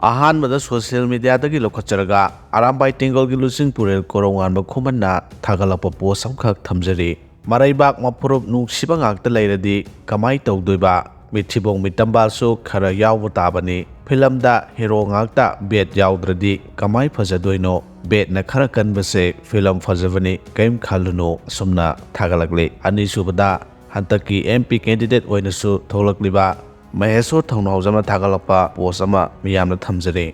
ꯑꯍꯥꯟꯕꯗ ꯁꯣꯁꯤꯌꯦꯜ ꯃꯤꯗꯤꯌꯥꯗꯒꯤ ꯂꯧꯈꯠꯆꯔꯒ ꯑꯔꯥꯝꯕꯥꯏ ꯇꯦꯡꯒꯜꯒꯤ ꯂꯨꯆꯤꯡ ꯄꯨꯔꯦꯜ ꯀꯣꯔꯧꯉꯥꯟꯕ ꯈꯨꯃꯟꯅ ꯊꯥꯒꯠꯂꯛꯄ ꯄꯣꯁ ꯑꯃꯈꯛ ꯊꯝꯖꯔꯤ꯫ ꯃꯔꯩꯕꯥꯛ ꯃꯄꯨꯔꯨꯞ ꯅꯨꯡꯁꯤꯕ ꯉꯥꯛꯇ ꯂꯩꯔꯗꯤ ꯀꯃꯥꯏ ꯇꯧꯗꯣꯏꯕ? ꯃꯤꯠꯊꯤꯕꯣꯡ ꯃꯤꯠꯇꯝꯕꯥꯜꯁꯨ ꯈꯔ ꯌꯥꯎꯕ ꯇꯥꯕꯅꯤ꯫ ꯐꯤꯂꯝꯗ ꯍꯤꯔꯣ ꯉꯥꯛꯇ ꯕꯦꯠ ꯌꯥꯎꯗ꯭ꯔꯗꯤ ꯀꯃꯥꯏ ꯐꯖꯗꯣꯏꯅꯣ? ꯕꯦꯠꯅ ꯈꯔ ꯀꯟꯕꯁꯦ ꯐꯤꯂꯝ ꯐꯖꯕꯅꯤ, ꯀꯩꯝ ꯈꯜꯂꯨꯅꯨ ꯑꯁꯨꯝꯅ ꯊꯥꯒꯠꯂꯛꯂꯤ꯫ ꯑꯅꯤꯁꯨꯕꯗ ꯍꯟꯗꯛꯀꯤ MP ꯀꯦꯟꯗꯤꯗꯦꯠ ꯑꯣꯏꯅꯁꯨ ꯊꯣꯛꯂꯛꯂꯤꯕ ꯃꯍꯦꯁꯣꯔ ꯊꯧꯅꯥꯎꯖꯝꯅ ꯊꯥꯒꯠꯂꯛꯄ ꯄꯣꯁ ꯑꯃ ꯃꯤꯌꯥꯝꯅ ꯊꯝꯖꯔꯤ꯫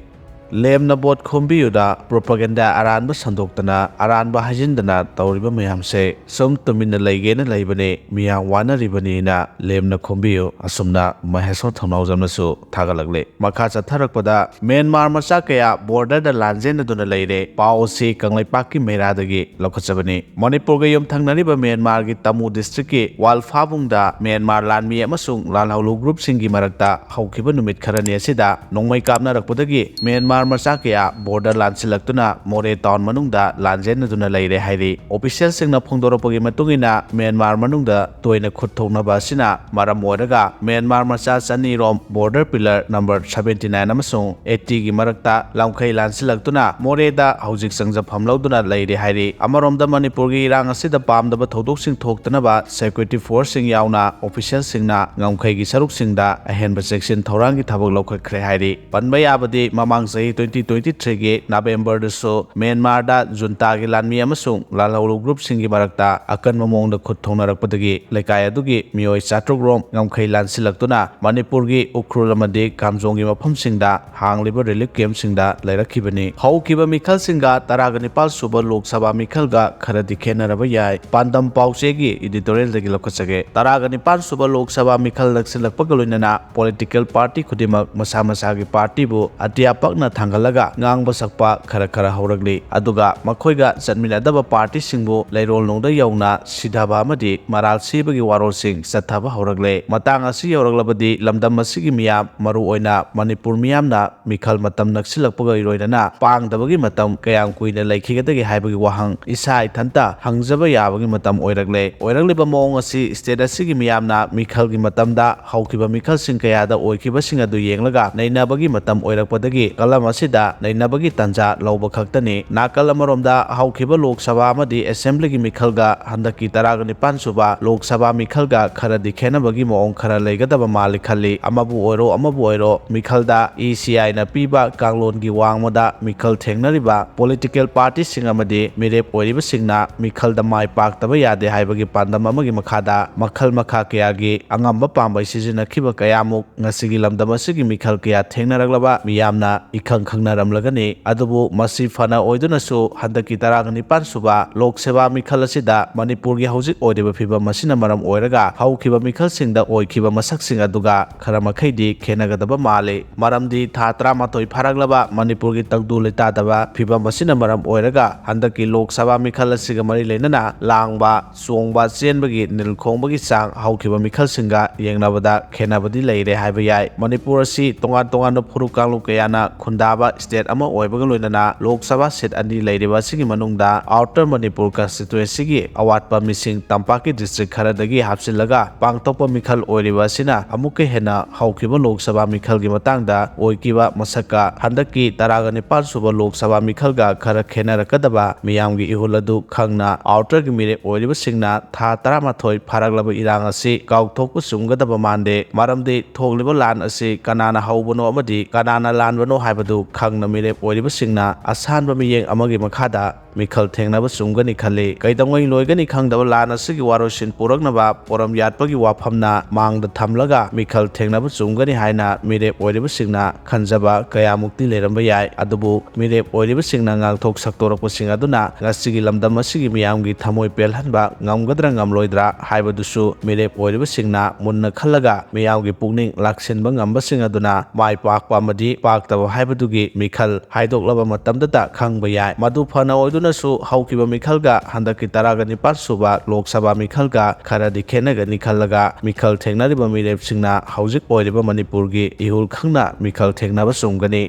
ꯂꯦꯝꯅ ꯕꯣꯠ ꯈꯣꯝꯕꯤꯌꯨꯗ ꯄ꯭ꯔꯣꯄꯥꯒꯦꯟꯗꯥ ꯑꯔꯥꯟꯕ ꯁꯟꯗꯣꯛꯇꯅ ꯑꯔꯥꯟꯕ ꯍꯥꯏꯖꯤꯟꯗꯅ ꯇꯧꯔꯤꯕ ꯃꯌꯥꯝꯁꯦ ꯁꯨꯝ ꯇꯨꯃꯤꯟꯅ ꯂꯩꯒꯦꯅ ꯂꯩꯕꯅꯤ, ꯃꯤꯌꯥꯝ ꯋꯥꯅꯔꯤꯕꯅꯤꯅ ꯂꯦꯝꯅ ꯈꯣꯝꯕꯤꯌꯨ ꯑꯁꯨꯝꯅ ꯃꯍꯦꯁꯣꯔ ꯊꯧꯅꯥꯎꯖꯝꯅꯁꯨ ꯊꯥꯒꯠꯂꯛꯂꯤ꯫ ꯃꯈꯥ ꯆꯠꯊꯔꯛꯄꯗ ꯃ꯭ꯌꯥꯟꯃꯥꯔ ꯃꯆꯥ ꯀꯌꯥ ꯕꯣꯔꯗꯔꯗ ꯂꯥꯟꯖꯦꯟꯅꯗꯨꯅ ꯂꯩꯔꯦ꯫ ꯄꯥꯎ ꯑꯁꯤ ꯀꯪꯂꯩꯄꯥꯛꯀꯤ ꯃꯩꯔꯥꯗꯒꯤ ꯂꯧꯈꯠꯆꯕꯅꯤ꯫ ꯃꯅꯤꯄꯨꯔꯒ ꯌꯨꯝꯊꯪꯅꯔꯤꯕ ꯃ꯭ꯌꯥꯟꯃꯥꯔꯒꯤ ꯇꯃꯨ ꯗꯤꯁꯇ꯭ꯔꯤꯛꯀꯤ ꯋꯥꯜꯐꯥꯕꯨꯡꯗ ꯃ꯭ꯌꯥꯟꯃꯥꯔ ꯂꯥꯟꯃꯤ ꯑꯃꯁꯨꯡ ꯂꯥꯜꯍꯧꯂꯨ ꯒ꯭ꯔꯨꯞꯁꯤꯡꯒꯤ ꯃꯔꯛꯇ ꯍꯧꯈꯤꯕ ꯅꯨꯃꯤꯠ ꯈꯔꯅꯤ ꯑꯁꯤꯗ ꯅꯣꯡꯃꯩ ꯀꯥꯞꯅꯔꯛꯄꯗꯒꯤ ꯃ꯭ꯌꯥꯟꯃꯥꯔ ꯃꯆꯥ ꯀꯌꯥ ꯕꯣꯔꯗꯔ ꯂꯥꯟꯁꯤꯜꯂꯛꯇꯨꯅ ꯃꯣꯔꯦ ꯇꯥꯎꯟ ꯃꯅꯨꯡꯗ ꯂꯥꯟꯖꯦꯟꯅꯗꯨꯅ ꯂꯩꯔꯦ ꯍꯥꯏꯔꯤ꯫ ꯑꯣꯐꯤꯁꯤꯌꯦꯜꯁꯤꯡꯅ ꯐꯣꯡꯗꯣꯔꯛꯄꯒꯤ ꯃꯇꯨꯡꯏꯟꯅ ꯃ꯭ꯌꯥꯟꯃꯥꯔ ꯃꯅꯨꯡꯗ ꯇꯣꯏꯅ ꯈꯨꯠ ꯊꯣꯛꯅꯕ ꯑꯁꯤꯅ ꯃꯔꯝ ꯑꯣꯏꯔꯒ ꯃ꯭ꯌꯥꯟꯃꯥꯔ ꯃꯆꯥ ꯆꯅꯤꯔꯣꯝ ꯕꯣꯔꯗꯔ ꯄꯤꯂꯔ ꯅꯝꯕꯔ 79 ꯑꯃꯁꯨꯡ 80ꯒꯤ ꯃꯔꯛꯇ ꯂꯝꯈꯩ ꯂꯥꯟꯁꯤꯜꯂꯛꯇꯨꯅ ꯃꯣꯔꯦꯗ ꯍꯧꯖꯤꯛ ꯆꯪꯖꯐꯝ ꯂꯧꯗꯨꯅ ꯂꯩꯔꯦ ꯍꯥꯏꯔꯤ꯫ ꯑꯃꯔꯣꯝꯗ ꯃꯅꯤꯄꯨꯔꯒꯤ ꯏꯔꯥꯡ ꯑꯁꯤꯗ ꯄꯥꯝꯗꯕ ꯊꯧꯗꯣꯛꯁꯤꯡ ꯊꯣꯛꯇꯅꯕ ꯁꯦꯀ꯭ꯌꯨꯔꯤꯇꯤ ꯐꯣꯔꯁꯁꯤꯡ ꯌꯥꯎꯅ ꯑꯣꯐꯤꯁꯤꯌꯦꯜꯁꯤꯡꯅ ꯉꯝꯈꯩꯒꯤ ꯁꯔꯨꯛꯁꯤꯡꯗ ꯑꯍꯦꯟꯕ ꯆꯦꯛꯁꯤꯟ ꯊꯧꯔꯥꯡꯒꯤ ꯊꯕꯛ ꯂꯧꯈꯠꯈ꯭ꯔꯦ ꯍꯥꯏꯔꯤ꯫ ꯄꯟꯕ ꯌꯥꯕꯗꯤ ꯃꯃꯥꯡ ꯆꯍꯤ 2023ꯒꯤ ꯅꯕꯦꯝꯕꯔꯗꯁꯨ ꯃ꯭ꯌꯥꯟꯃꯥꯔꯗ ꯖꯨꯟꯇꯥꯒꯤ ꯂꯥꯟꯃꯤ ꯑꯃꯁꯨꯡ ꯂꯥꯜꯍꯧꯂꯨ ꯒ꯭ꯔꯨꯞꯁꯤꯡꯒꯤ ꯃꯔꯛꯇ ꯑꯀꯟꯕ ꯃꯑꯣꯡꯗ ꯈꯨꯠ ꯊꯣꯛꯅꯔꯛꯄꯗꯒꯤ ꯂꯩꯀꯥꯏ ꯑꯗꯨꯒꯤ ꯃꯤꯑꯣꯏ 700 ꯔꯣꯝ ꯉꯝꯈꯩ ꯂꯥꯟꯁꯤꯜꯂꯛꯇꯨꯅ ꯃꯅꯤꯄꯨꯔꯒꯤ ꯎꯈ꯭ꯔꯨꯜ ꯑꯃꯗꯤ ꯀꯥꯝꯖꯣꯡꯒꯤ ꯃꯐꯝꯁꯤꯡꯗ ꯍꯥꯡꯂꯤꯕ ꯔꯤꯂꯤꯐ ꯀꯦꯝꯞꯁꯤꯡꯗ ꯂꯩꯔꯛꯈꯤꯕꯅꯤ꯫ ꯍꯧꯈꯤꯕ ꯃꯤꯈꯜꯁꯤꯡꯒ 19 ꯁꯨꯕ ꯂꯣꯛ ꯁꯚꯥ ꯃꯤꯈꯜꯒ ꯈꯔꯗꯤ ꯈꯦꯟꯅꯔꯕ ꯌꯥꯏ꯫ ꯄꯥꯟꯗꯝ ꯄꯥꯎꯆꯦꯒꯤ ꯏꯗꯤꯇꯣꯔꯤꯌꯦꯜꯗꯒꯤ ꯂꯧꯈꯠꯆꯒꯦ꯫ 19 ꯁꯨꯕ ꯂꯣꯛ ꯁꯚꯥ ꯃꯤꯈꯜ ꯅꯛꯁꯤꯜꯂꯛꯄꯒ ꯂꯣꯏꯅꯅ ꯄꯣꯂꯤꯇꯤꯀꯦꯜ ꯄꯥꯔꯇꯤ ꯈꯨꯗꯤꯡꯃꯛ ꯃꯁꯥ ꯃꯁꯥꯒꯤ ꯄꯥꯔꯇꯤꯕꯨ ꯑꯇꯤꯌꯥ ꯄꯛꯅ ꯊꯥꯡꯒꯠꯂꯒ ꯉꯥꯡꯕ ꯁꯛꯄ ꯈꯔ ꯍꯧꯔꯛꯂꯤ꯫ ꯑꯗꯨꯒ ꯃꯈꯣꯏꯒ ꯆꯠꯃꯤꯟꯅꯗꯕ ꯄꯥꯔꯇꯤꯁꯤꯡꯕꯨ ꯂꯩꯔꯣꯜꯅꯨꯡꯗ ꯌꯧꯅ ꯁꯤꯙꯕ ꯑꯃꯗꯤ ꯃꯔꯥꯜ ꯁꯤꯕꯒꯤ ꯋꯥꯔꯣꯜꯁꯤꯡ ꯆꯠꯊꯕ ꯍꯧꯔꯛꯂꯦ꯫ ꯃꯇꯥꯡ ꯑꯁꯤ ꯌꯧꯔꯛꯂꯕꯗꯤ ꯂꯝꯗꯝ ꯑꯁꯤꯒꯤ ꯃꯤꯌꯥꯝ, ꯃꯔꯨꯑꯣꯏꯅ ꯃꯅꯤꯄꯨꯔ ꯃꯤꯌꯥꯝꯅ ꯃꯤꯈꯜ ꯃꯇꯝ ꯅꯛꯁꯤꯜꯂꯛꯄꯒ ꯂꯣꯏꯅꯅ ꯄꯥꯡꯗꯕꯒꯤ ꯃꯇꯝ ꯀꯌꯥꯝ ꯀꯨꯏꯅ ꯂꯩꯈꯤꯒꯗꯒꯦ ꯍꯥꯏꯕꯒꯤ ꯋꯥꯍꯪ ꯏꯁꯥ ꯏꯊꯟꯇ ꯍꯪꯖꯕ ꯌꯥꯕꯒꯤ ꯃꯇꯝ ꯑꯣꯏꯔꯛꯂꯦ꯫ ꯑꯣꯏꯔꯛꯂꯤꯕ ꯃꯑꯣꯡ ꯑꯁꯤ ꯁ꯭ꯇꯦꯠ ꯑꯁꯤꯒꯤ ꯃꯤꯌꯥꯝꯅ ꯃꯤꯈꯜꯒꯤ ꯃꯇꯝꯗ ꯍꯧꯈꯤꯕ ꯃꯤꯈꯜꯁꯤꯡ ꯀꯌꯥꯗ ꯑꯣꯏꯈꯤꯕꯁꯤꯡ ꯑꯗꯨ ꯌꯦꯡꯂꯒ ꯅꯩꯅꯕꯒꯤ ꯃꯇꯝ ꯑꯣꯏꯔꯛꯄꯗꯒꯤ ꯀꯂꯝ ꯑꯁꯤꯗ ꯅꯩꯅꯕꯒꯤ ꯇꯥꯟꯖꯥ ꯂꯧꯕ ꯈꯛꯇꯅꯤ꯫ ꯅꯥꯀꯜ ꯑꯃꯔꯣꯝꯗ ꯍꯧꯈꯤꯕ ꯂꯣꯛ ꯁꯚꯥ ꯑꯃꯗꯤ ꯑꯦꯁꯦꯝꯕ꯭ꯂꯤꯒꯤ ꯃꯤꯈꯜꯒ ꯍꯟꯗꯛꯀꯤ 19 ꯁꯨꯕ ꯂꯣꯛ ꯁꯚꯥ ꯃꯤꯈꯜꯒ ꯈꯔꯗꯤ ꯈꯦꯟꯅꯕꯒꯤ ꯃꯑꯣꯡ ꯈꯔ ꯂꯩꯒꯗꯕ ꯃꯥꯜꯂꯤ ꯈꯜꯂꯤ꯫ ꯑꯃꯕꯨ ꯑꯣꯏꯔꯣ ꯃꯤꯈꯜꯗ ECIꯅ ꯄꯤꯕ ꯀꯥꯡꯂꯣꯟꯒꯤ ꯋꯥꯡꯃꯗ ꯃꯤꯈꯜ ꯊꯦꯡꯅꯔꯤꯕ ꯄꯣꯂꯤꯇꯤꯀꯦꯜ ꯄꯥꯔꯇꯤꯁꯤꯡ ꯑꯃꯗꯤ ꯃꯤꯔꯦꯞ ꯑꯣꯏꯔꯤꯕꯁꯤꯡꯅ ꯃꯤꯈꯜꯗ ꯃꯥꯏ ꯄꯥꯛꯇꯕ ꯌꯥꯗꯦ ꯍꯥꯏꯕꯒꯤ ꯄꯥꯟꯗꯝ ꯑꯃꯒꯤ ꯃꯈꯥꯗ ꯃꯈꯜ ꯃꯈꯥ ꯀꯌꯥꯒꯤ ꯑꯉꯝꯕ ꯄꯥꯝꯕꯩ ꯁꯤꯖꯤꯟꯅꯈꯤꯕ ꯀꯌꯥꯃꯨꯛ ꯉꯁꯤꯒꯤ ꯂꯝꯗꯝ ꯑꯁꯤꯒꯤ ꯃꯤꯈꯜ ꯀꯌꯥ ꯊꯦꯡꯅꯔꯛꯂꯕ ꯃꯤꯌꯥꯝꯅ ꯏꯈꯪ ꯈꯪꯅꯔꯝꯂꯒꯅꯤ꯫ ꯑꯗꯨꯕꯨ ꯃꯁꯤ ꯐꯅ ꯑꯣꯏꯗꯨꯅꯁꯨ ꯍꯟꯗꯛꯀꯤ 19 ꯁꯨꯕ ꯂꯣꯛ ꯁꯚꯥ ꯃꯤꯈꯜ ꯑꯁꯤꯗ ꯃꯅꯤꯄꯨꯔꯒꯤ ꯍꯧꯖꯤꯛ ꯑꯣꯏꯔꯤꯕ ꯐꯤꯚꯝ ꯑꯁꯤꯅ ꯃꯔꯝ ꯑꯣꯏꯔꯒ ꯍꯧꯈꯤꯕ ꯃꯤꯈꯜꯁꯤꯡꯗ ꯑꯣꯏꯈꯤꯕ ꯃꯁꯛꯁꯤꯡ ꯑꯗꯨꯒ ꯈꯔ ꯃꯈꯩꯗꯤ ꯈꯦꯟꯅꯒꯗꯕ ꯃꯥꯜꯂꯤ꯫ ꯃꯔꯝꯗꯤ ꯊꯥ 13 ꯐꯥꯔꯛꯂꯕ ꯃꯅꯤꯄꯨꯔꯒꯤ ꯇꯪꯗꯨ ꯂꯩꯇꯥꯗꯕ ꯐꯤꯚꯝ ꯑꯁꯤꯅ ꯃꯔꯝ ꯑꯣꯏꯔꯒ ꯍꯟꯗꯛꯀꯤ ꯂꯣꯛ ꯁꯚꯥ ꯃꯤꯈꯜ ꯑꯁꯤꯒ ꯃꯔꯤ ꯂꯩꯅꯅ ꯂꯥꯡꯕ, ꯆꯣꯡꯕ, ꯆꯦꯟꯕꯒꯤ, ꯅꯤꯜ ꯈꯣꯡꯕꯒꯤ ꯆꯥꯡ ꯍꯧꯈꯤꯕ ꯃꯤꯈꯜꯁꯤꯡꯒ ꯌꯦꯡꯅꯕꯗ ꯈꯦꯟꯅꯕꯗꯤ ꯂꯩꯔꯦ ꯍꯥꯏꯕ ꯌꯥꯏ꯫ ꯃꯅꯤꯄꯨꯔ ꯑꯁꯤ ꯇꯣꯉꯥꯟ ꯇꯣꯉꯥꯟꯕ ꯐꯨꯔꯨꯞ ꯀꯥꯡꯂꯨꯞ ꯀꯌꯥꯅ ꯈꯨꯟꯗꯥꯕ ꯁ꯭ꯇꯦꯠ ꯑꯃ ꯑꯣꯏꯕꯒ ꯂꯣꯏꯅꯅ ꯂꯣꯛ ꯁꯚꯥ ꯁꯤꯠ 2 ꯂꯩꯔꯤꯕ ꯑꯁꯤꯒꯤ ꯃꯅꯨꯡꯗ ꯑꯥꯎꯇꯔ ꯃꯅꯤꯄꯨꯔ ꯀꯟꯁꯇꯤꯇꯨꯑꯦꯟꯁꯤꯒꯤ ꯑꯋꯥꯠꯄ ꯃꯤꯁꯤꯡ ꯇꯝꯄꯥꯛꯀꯤ ꯗꯤꯁꯇ꯭ꯔꯤꯛ ꯈꯔꯗꯒꯤ ꯍꯥꯞꯆꯤꯜꯂꯒ ꯄꯥꯡꯊꯣꯛꯄ ꯃꯤꯈꯜ ꯑꯣꯏꯔꯤꯕ ꯑꯁꯤꯅ ꯑꯃꯨꯛꯀ ꯍꯦꯟꯅ ꯍꯧꯈꯤꯕ ꯂꯣꯛ ꯁꯚꯥ ꯃꯤꯈꯜꯒꯤ ꯃꯇꯥꯡꯗ ꯑꯣꯏꯈꯤꯕ ꯃꯁꯛꯀ ꯍꯟꯗꯛꯀꯤ 19 ꯁꯨꯕ ꯂꯣꯛ ꯁꯚꯥ ꯃꯤꯈꯜꯒ ꯈꯔ ꯈꯦꯟꯅꯔꯛꯀꯗꯕ ꯃꯤꯌꯥꯝꯒꯤ ꯏꯍꯨꯜ ꯑꯗꯨ ꯈꯪꯅ ꯑꯥꯎꯇꯔꯒꯤ ꯃꯤꯔꯦꯞ ꯑꯣꯏꯔꯤꯕꯁꯤꯡꯅ ꯊꯥ 13 ꯐꯥꯔꯛꯂꯕ ꯏꯔꯥꯡ ꯑꯁꯤ ꯀꯥꯎꯊꯣꯛꯄ ꯆꯨꯝꯒꯗꯕ ꯃꯥꯟꯗꯦ꯫ ꯃꯔꯝꯗꯤ ꯊꯣꯛꯂꯤꯕ ꯂꯥꯟ ꯑꯁꯤ ꯀꯅꯥꯅ ꯍꯧꯕꯅꯣ ꯑꯃꯗꯤ ꯀꯅꯥꯅ ꯂꯥꯟꯕꯅꯣ ꯍꯥꯏꯕꯗꯨ ꯈꯪꯅ ꯃꯤꯔꯦꯞ ꯑꯣꯏꯔꯤꯕꯁꯤꯡꯅ ꯑꯁꯥꯟꯕ ꯃꯤꯠꯌꯦꯡ ꯑꯃꯒꯤ ꯃꯈꯥꯗ ꯃꯤꯈꯜ ꯊꯦꯡꯅꯕ ꯆꯨꯝꯒꯅꯤ ꯈꯜꯂꯤ꯫ ꯀꯩꯗꯧꯉꯩ ꯂꯣꯏꯒꯅꯤ ꯈꯪꯗꯕ ꯂꯥꯟ ꯑꯁꯤꯒꯤ ꯋꯥꯔꯣꯏꯁꯤꯟ ꯄꯨꯔꯛꯅꯕ ꯄꯣꯔꯝ ꯌꯥꯠꯄꯒꯤ ꯋꯥꯐꯝꯅ ꯃꯥꯡꯗ ꯊꯝꯂꯒ ꯃꯤꯈꯜ ꯊꯦꯡꯅꯕ ꯆꯨꯝꯒꯅꯤ ꯍꯥꯏꯅ ꯃꯤꯔꯦꯞ ꯑꯣꯏꯔꯤꯕꯁꯤꯡꯅ ꯈꯟꯖꯕ ꯀꯌꯥꯃꯨꯛꯇꯤ ꯂꯩꯔꯝꯕ ꯌꯥꯏ꯫ ꯑꯗꯨꯕꯨ ꯃꯤꯔꯦꯞ ꯑꯣꯏꯔꯤꯕꯁꯤꯡꯅ ꯉꯥꯡꯊꯣꯛ ꯁꯛꯇꯣꯔꯛꯄꯁꯤꯡ ꯑꯗꯨꯅ ꯉꯁꯤꯒꯤ ꯂꯝꯗꯝ ꯑꯁꯤꯒꯤ ꯃꯤꯌꯥꯝꯒꯤ ꯊꯃꯣꯏ ꯄꯦꯜꯍꯟꯕ ꯉꯝꯒꯗ꯭ꯔꯥ ꯉꯝꯂꯣꯏꯗ꯭ꯔꯥ ꯍꯥꯏꯕꯗꯨꯁꯨ ꯃꯤꯔꯦꯞ ꯑꯣꯏꯔꯤꯕꯁꯤꯡꯅ ꯃꯨꯟꯅ ꯈꯜꯂꯒ ꯃꯤꯌꯥꯝꯒꯤ ꯄꯨꯛꯅꯤꯡ ꯂꯥꯛꯁꯤꯟꯕ ꯉꯝꯕꯁꯤꯡ ꯑꯗꯨꯅ ꯃꯥꯏ ꯄꯥꯛꯄ ꯑꯃꯗꯤ ꯄꯥꯛꯇꯕ ꯍꯥꯏꯕꯗꯨꯒꯤ ꯃꯤꯈꯜ ꯍꯥꯏꯗꯣꯛꯂꯕ ꯃꯇꯝꯗꯇ ꯈꯪꯕ ꯌꯥꯏ꯫ ꯃꯗꯨ ꯐꯅ ꯑꯣꯏꯗꯨꯅꯁꯨꯍꯧꯈꯤꯕ ꯃꯤꯈꯜꯒ ꯍꯟꯗꯛꯀꯤ 19 ꯁꯨꯕ ꯂꯣꯛ ꯁꯚꯥ ꯃꯤꯈꯜꯒ ꯈꯔꯗꯤ ꯈꯦꯟꯅꯒꯅꯤ ꯈꯜꯂꯒ ꯃꯤꯈꯜ ꯊꯦꯡꯅꯔꯤꯕ ꯃꯤꯔꯦꯞꯁꯤꯡꯅ ꯍꯧꯖꯤꯛ ꯑꯣꯏꯔꯤꯕ ꯃꯅꯤꯄꯨꯔꯒꯤ ꯏꯍꯨꯜ ꯈꯪꯅ ꯃꯤꯈꯜ ꯊꯦꯡꯅꯕ ꯆꯨꯝꯒꯅꯤ꯫